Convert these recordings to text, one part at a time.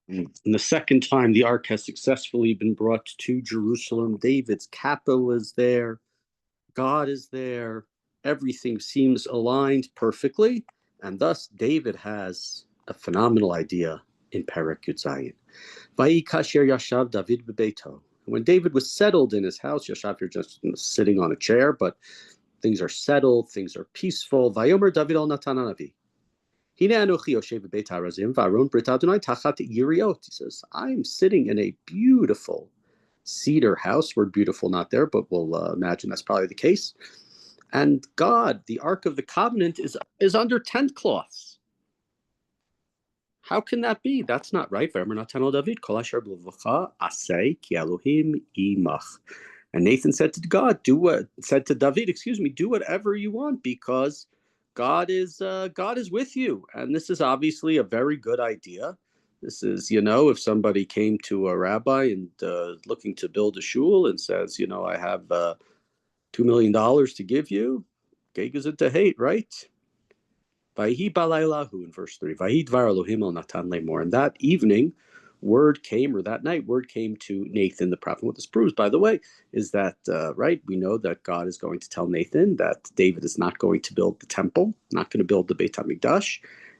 And the second time the ark has successfully been brought to Jerusalem, David's capital is there, God is there, everything seems aligned perfectly, and thus David has a phenomenal idea in Perek Yud Zayin. Vayi kasher yashav David bebeito. When David was settled in his house, yashav, you're just sitting on a chair, but things are settled, things are peaceful. Vayomer David al Natan Hanavi. He says, I'm sitting in a beautiful cedar house. Word beautiful not there, but we'll imagine that's probably the case. And God, the Ark of the Covenant, is under tent cloths. How can that be? That's not right. And Nathan said to God, do whatever you want, because God is with you. And this is obviously a very good idea. This is, if somebody came to a rabbi and looking to build a shul and says, I have $2 million to give you, Gegaz it to hate, right? Vahi balaylahu in verse 3. Vahi dvar Elohim al natan lemor. And that evening, that night, word came to Nathan the prophet. What this proves, by the way, is that, right, we know that God is going to tell Nathan that David is not going to build the temple, not going to build the Beit HaMikdash.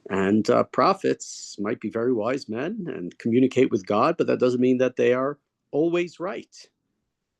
And prophets might be very wise men and communicate with God, but that doesn't mean that they are always right.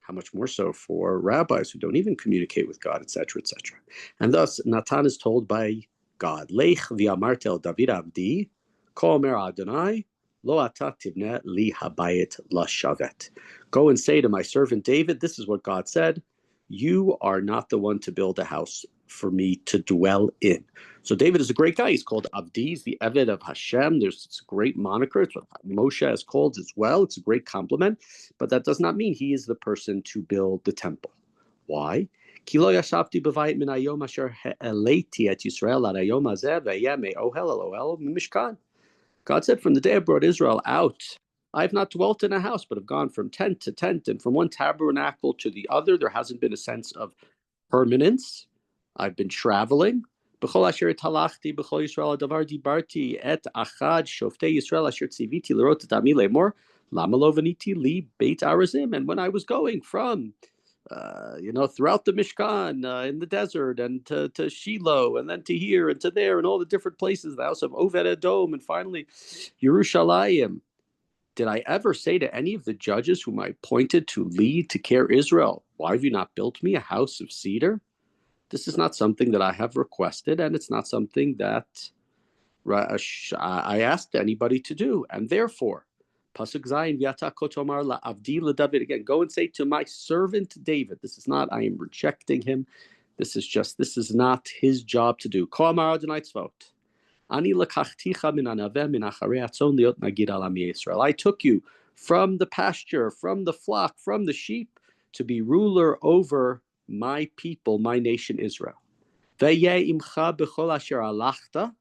How much more so for rabbis who don't even communicate with God, etc., etc. And thus, Natan is told by God, Lech v'amart el David avdi, kol omer Adonai, lo ata tibne li habayit lashavet. Go and say to my servant David, this is what God said, you are not the one to build a house for me to dwell in. So David is a great guy. He's called Avdi, he's the Eved of Hashem. It's a great moniker. It's what Moshe is called as well. It's a great compliment, but that does not mean he is the person to build the temple. Why? God said, from the day I brought Israel out, I have not dwelt in a house, but have gone from tent to tent, and from one tabernacle to the other. There hasn't been a sense of permanence. I've been traveling. And when I was going from throughout the Mishkan, in the desert, and to Shiloh, and then to here and to there, and all the different places, the house of Oved Edom, and finally Yerushalayim. Did I ever say to any of the judges whom I appointed to lead, to care Israel, why have you not built me a house of cedar? This is not something that I have requested, and it's not something that I asked anybody to do. And therefore, Pasuk Zayin, V'yata kotomar la'avdi l'David. Again, go and say to my servant David. This is not, I am rejecting him. This is not his job to do. Ko amar Adonai tzvot. Ani lakachticha min hanaveh min acharei hatzon liot nagid al ami Yisrael. I took you from the pasture, from the flock, from the sheep, to be ruler over my people, my nation Israel. Ve'yeh imcha b'chol asher alachta,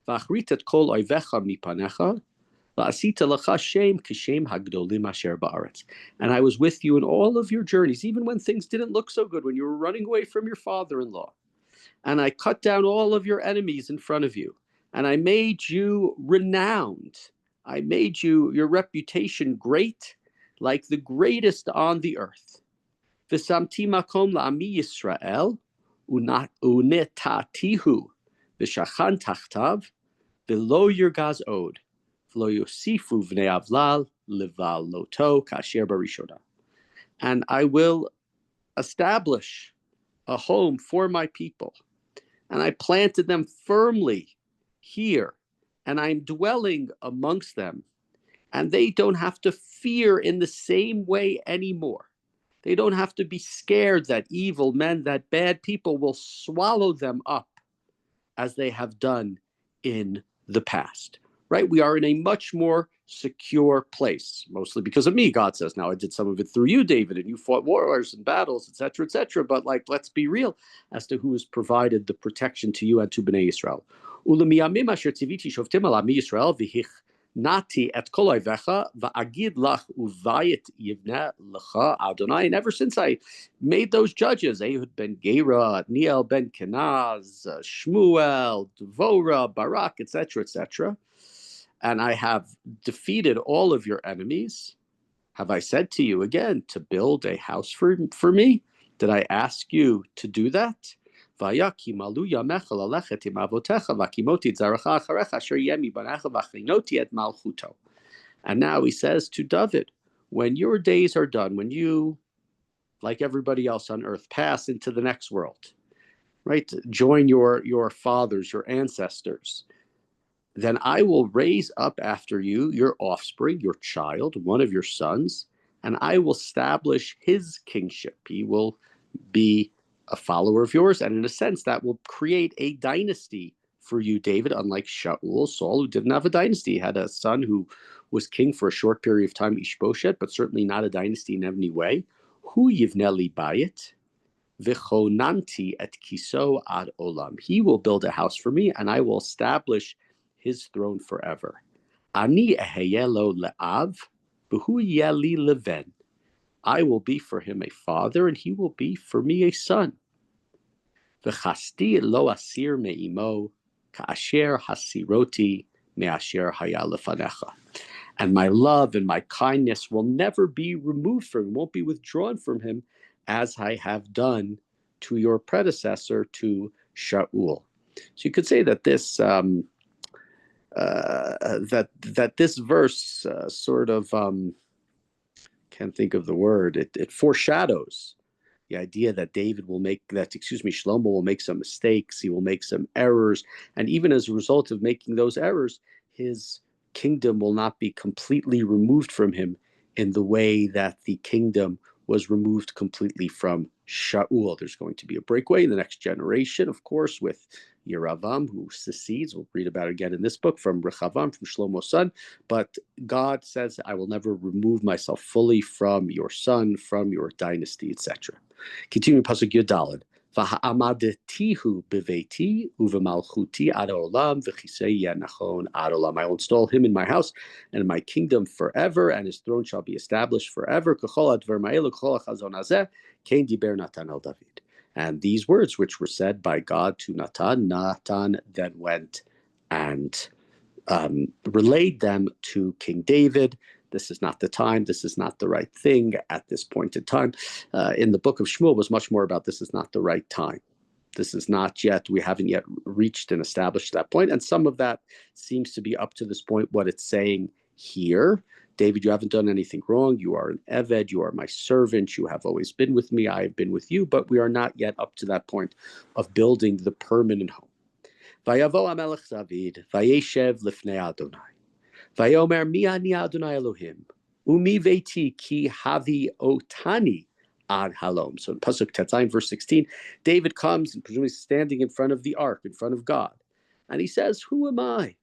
v'achrit kol oivecha mipanecha, v'asita lecha shem kishem hagdolim asher ba'aretz. And I was with you in all of your journeys, even when things didn't look so good, when you were running away from your father-in-law. And I cut down all of your enemies in front of you. And I made you renowned. I made your reputation great, like the greatest on the earth. V'samti makom la'ami Yisrael, unetatihu v'shachan tachtav, v'lo yirgaz od, v'lo yosifu v'nei avlal levaloto kasher barishona. And I will establish a home for my people. And I planted them firmly here, and I'm dwelling amongst them, and they don't have to fear in the same way anymore. They don't have to be scared that evil men, that bad people will swallow them up as they have done in the past, right? We are in a much more secure place, mostly because of me, God says. Now, I did some of it through you, David, and you fought wars and battles, etc., etc. But let's be real as to who has provided the protection to you and to Bnei Yisrael. Nati et kol oivecha va'agid lach uvayit yivneh lecha Adonai. And ever since I made those judges, Ehud ben Gera, Niel ben Kenaz, Shmuel, Dvorah, Barak, etc., etc., and I have defeated all of your enemies. Have I said to you again to build a house for me? Did I ask you to do that? And now he says to David, when your days are done, when you, like everybody else on earth, pass into the next world, right? Join your fathers, your ancestors. Then I will raise up after you your offspring, your child, one of your sons, and I will establish his kingship. He will be a follower of yours, and in a sense, that will create a dynasty for you, David, unlike Saul, who didn't have a dynasty. He had a son who was king for a short period of time, Ishbosheth, but certainly not a dynasty in any way. Hu yivneli bayit, v'chonanti et kiso ad olam. He will build a house for me, and I will establish his throne forever. Ani eheyelo le'av, v'hu yeli leven. I will be for him a father, and he will be for me a son. V'chasti lo asir me'imo, ka'asher hasiroti me'asher haya lefanecha. And my love and my kindness will never be removed from him, won't be withdrawn from him, as I have done to your predecessor, to Shaul. So you could say that this that this verse sort of can't think of the word. It foreshadows the idea that Shlomo will make some mistakes, he will make some errors, and even as a result of making those errors, his kingdom will not be completely removed from him in the way that the kingdom was removed completely from Shaul. There's going to be a breakaway in the next generation, of course, with Yeravam, who secedes. We'll read about it again in this book, from Rechavam, from Shlomo's son. But God says, I will never remove myself fully from your son, from your dynasty, etc. Continue Pasuk Yudalad. V'ha'amadetihu b'veiti uvemalchuti ad olam v'chisei yanachon ad olam. I will install him in my house and in my kingdom forever, and his throne shall be established forever. K'chol adver ma'elu k'chol ha'chazon hazeh kein diber Natan el David. And these words, which were said by God to Natan then went and relayed them to King David. This is not the time. This is not the right thing at this point in time. In the book of Shmuel was much more about this is not the right time. This is not yet, we haven't yet reached and established that point. And some of that seems to be up to this point what it's saying here. David, you haven't done anything wrong. You are an Eved. You are my servant. You have always been with me. I have been with you. But we are not yet up to that point of building the permanent home. Vayavo Amelech David, Vayeshev lifnei Adonai. Vayomer mi ani Adonai Elohim, umi veiti ki havi otani ad halom. So in Pasuk Tetzayim, verse 16, David comes and presumably standing in front of the ark, in front of God. And he says, who am I?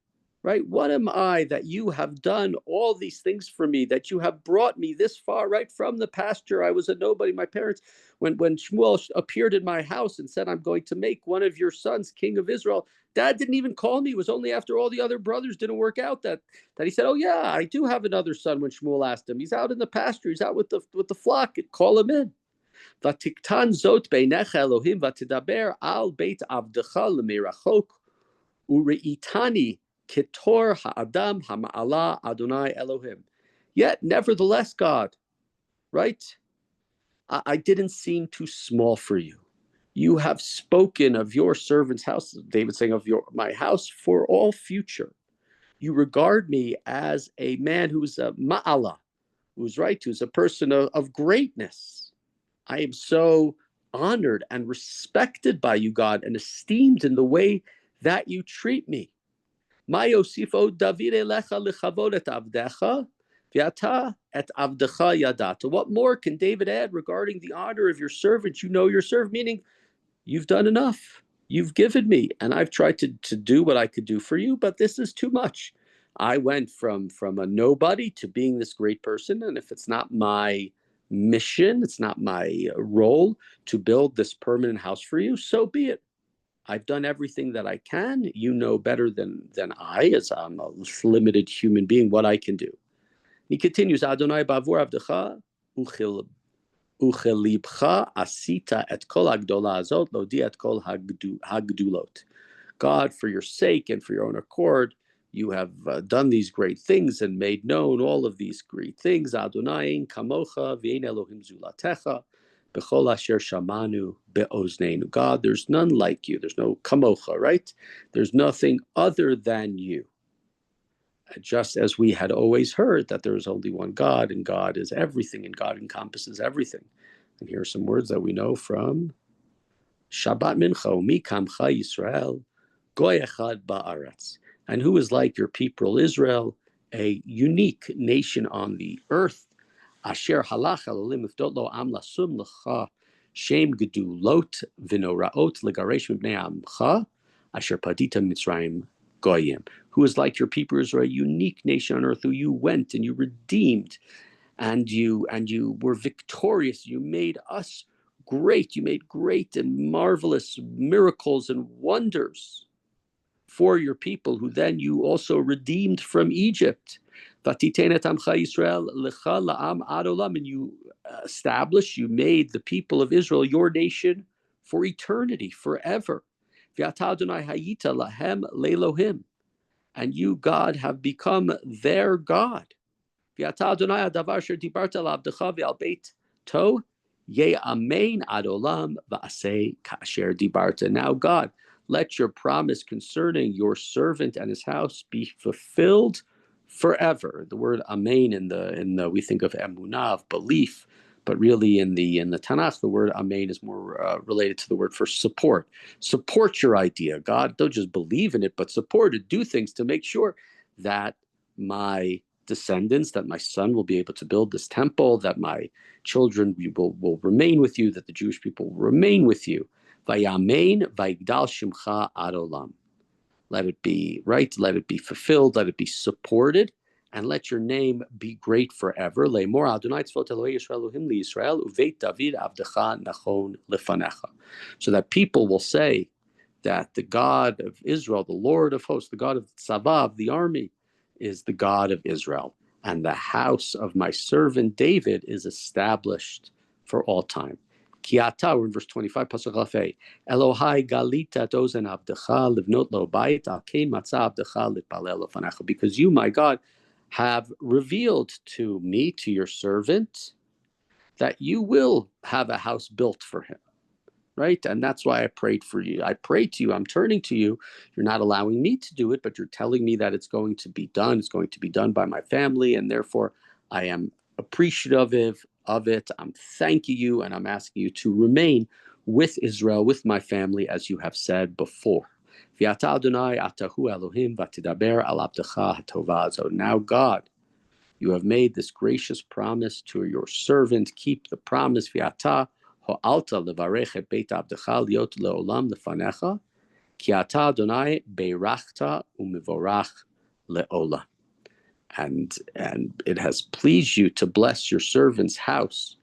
Right? What am I that you have done all these things for me, that you have brought me this far, right from the pasture? I was a nobody. My parents, when Shmuel appeared in my house and said, I'm going to make one of your sons king of Israel, Dad didn't even call me. It was only after all the other brothers didn't work out that he said, oh yeah, I do have another son. When Shmuel asked him, he's out in the pasture, he's out with the flock, call him in. Vatiktan zot beinecha Elohim vatidaber al beit avdecha lemirachok ureitani Ketor ha'adam ha'ma'ala Adonai Elohim. Yet, nevertheless, God, right? I didn't seem too small for you. You have spoken of your servant's house, David saying of my house for all future. You regard me as a man who's a ma'ala, who's right, who's a person of greatness. I am so honored and respected by you, God, and esteemed in the way that you treat me. What more can David add regarding the honor of your servant? You know your servant, meaning you've done enough. You've given me, and I've tried to do what I could do for you, but this is too much. I went from a nobody to being this great person, and if it's not my mission, it's not my role to build this permanent house for you, so be it. I've done everything that I can. You know better than I, as I'm a limited human being, what I can do. He continues, Adonai bavur avdecha uchelibcha asita et kol hagdola azot lodi et kol hagdulot. God, for your sake and for your own accord, You have done these great things and made known all of these great things. Adonai kamocha v'ein Elohim zulatecha b'chol asher shamanu be'ozneinu. God, there's none like you. There's no kamocha, right? There's nothing other than you. Just as we had always heard that there is only one God, and God is everything, and God encompasses everything. And here are some words that we know from Shabbat Mincha, Mi Kamcha Yisrael, Goy Echad Ba'aretz. And who is like your people Israel, a unique nation on the earth, Asher halach alolim ifdot lo am lasum lecha, shem gedulot v'noraot legaresh mibnei amcha, asher padita Mitzrayim goyim. Who is like your people Israel, a unique nation on earth, who you went and you redeemed, and you were victorious. You made us great. You made great and marvelous miracles and wonders for your people, who then you also redeemed from Egypt. And you established, you made the people of Israel your nation for eternity, forever. And you, God, have become their God. Now, God, let your promise concerning your servant and his house be fulfilled forever. The word amen in the we think of emunah, of belief, but really in the Tanakh, the word amen is more related to the word for support. Support your idea, God. Don't just believe in it, but support it. Do things to make sure that my descendants, that my son will be able to build this temple, that my children will remain with you, that the Jewish people will remain with you. Vayamein vayigdal shimcha ad olam. Let it be right, let it be fulfilled, let it be supported, and let your name be great forever. Le'mor Adonai tzvot Elohei Yisrael Elohim liYisrael uveit David avdecha nachon lefanecha. So that people will say that the God of Israel, the Lord of hosts, the God of Tzavav, the army, is the God of Israel. And the house of my servant David is established for all time. Kiata, we're in verse 25, Pasuk Lafei. Elohai galita dozen abdecha livnot lo bait al kein matzah abdecha litpalel lefanecha. Because you, my God, have revealed to me, to your servant, that you will have a house built for him. Right? And that's why I prayed for you. I prayed to you. I'm turning to you. You're not allowing me to do it, but you're telling me that it's going to be done. It's going to be done by my family. And therefore, I am appreciative of it. I'm thanking you, and I'm asking you to remain with Israel, with my family, as you have said before. Now, God, you have made this gracious promise to your servant. Keep the promise. Ho'alta levarech et beit abdecha liot leolam lefanecha, ki ata Adonai beirachta umivorach leolam. And it has pleased you to bless your servant's house,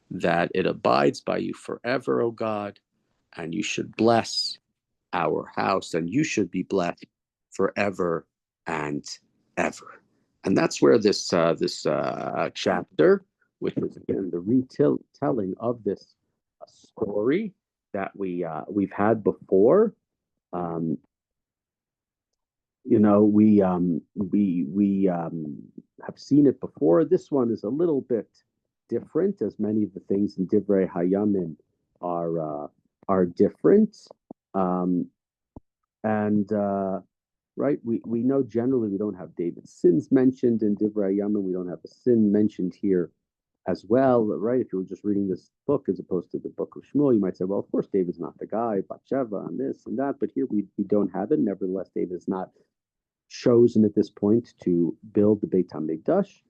that it abides by you forever, O God, and you should bless our house, and you should be blessed forever and ever. And that's where this chapter, which is again the retelling of this story that we've had before. We have seen it before. This one is a little bit different, as many of the things in Divrei Hayamim are different. Right, we know generally we don't have David's sins mentioned in Divrei Hayamim. We don't have a sin mentioned here as well, right? If you were just reading this book as opposed to the book of Shmuel, you might say, well, of course, David's not the guy, Bathsheba and this and that, but here we don't have it. Nevertheless, David is not chosen at this point to build the Beit HaMikdash.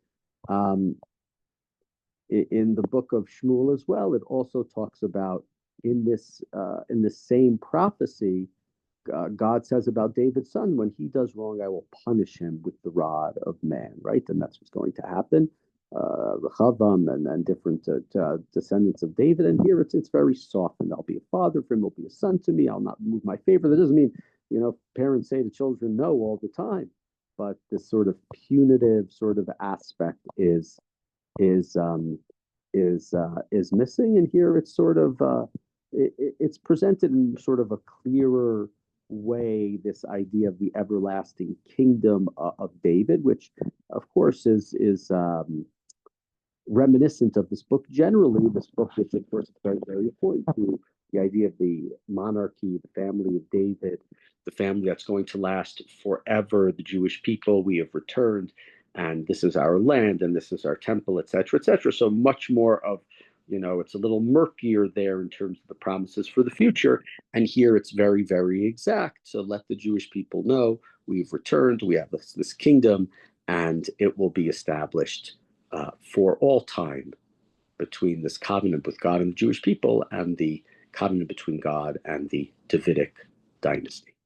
In the book of Shmuel as well, it also talks about in this same prophecy, God says about David's son, when he does wrong, I will punish him with the rod of man, right? And that's what's going to happen. Rechavam and different descendants of David. And here it's very softened. I'll be a father for him. He'll be a son to me. I'll not move my favor. That doesn't mean, parents say to children no all the time. But this sort of punitive sort of aspect is missing. And here it's sort of it's presented in sort of a clearer way this idea of the everlasting kingdom of David, which of course is reminiscent of this book. Generally, this book is, of course, very, very important to the idea of the monarchy, the family of David, the family that's going to last forever, the Jewish people. We have returned, and this is our land, and this is our temple, etc., etc. So much more of, it's a little murkier there in terms of the promises for the future. And here it's very, very exact. So let the Jewish people know we've returned, we have this kingdom, and it will be established for all time between this covenant with God and the Jewish people and the covenant between God and the Davidic dynasty.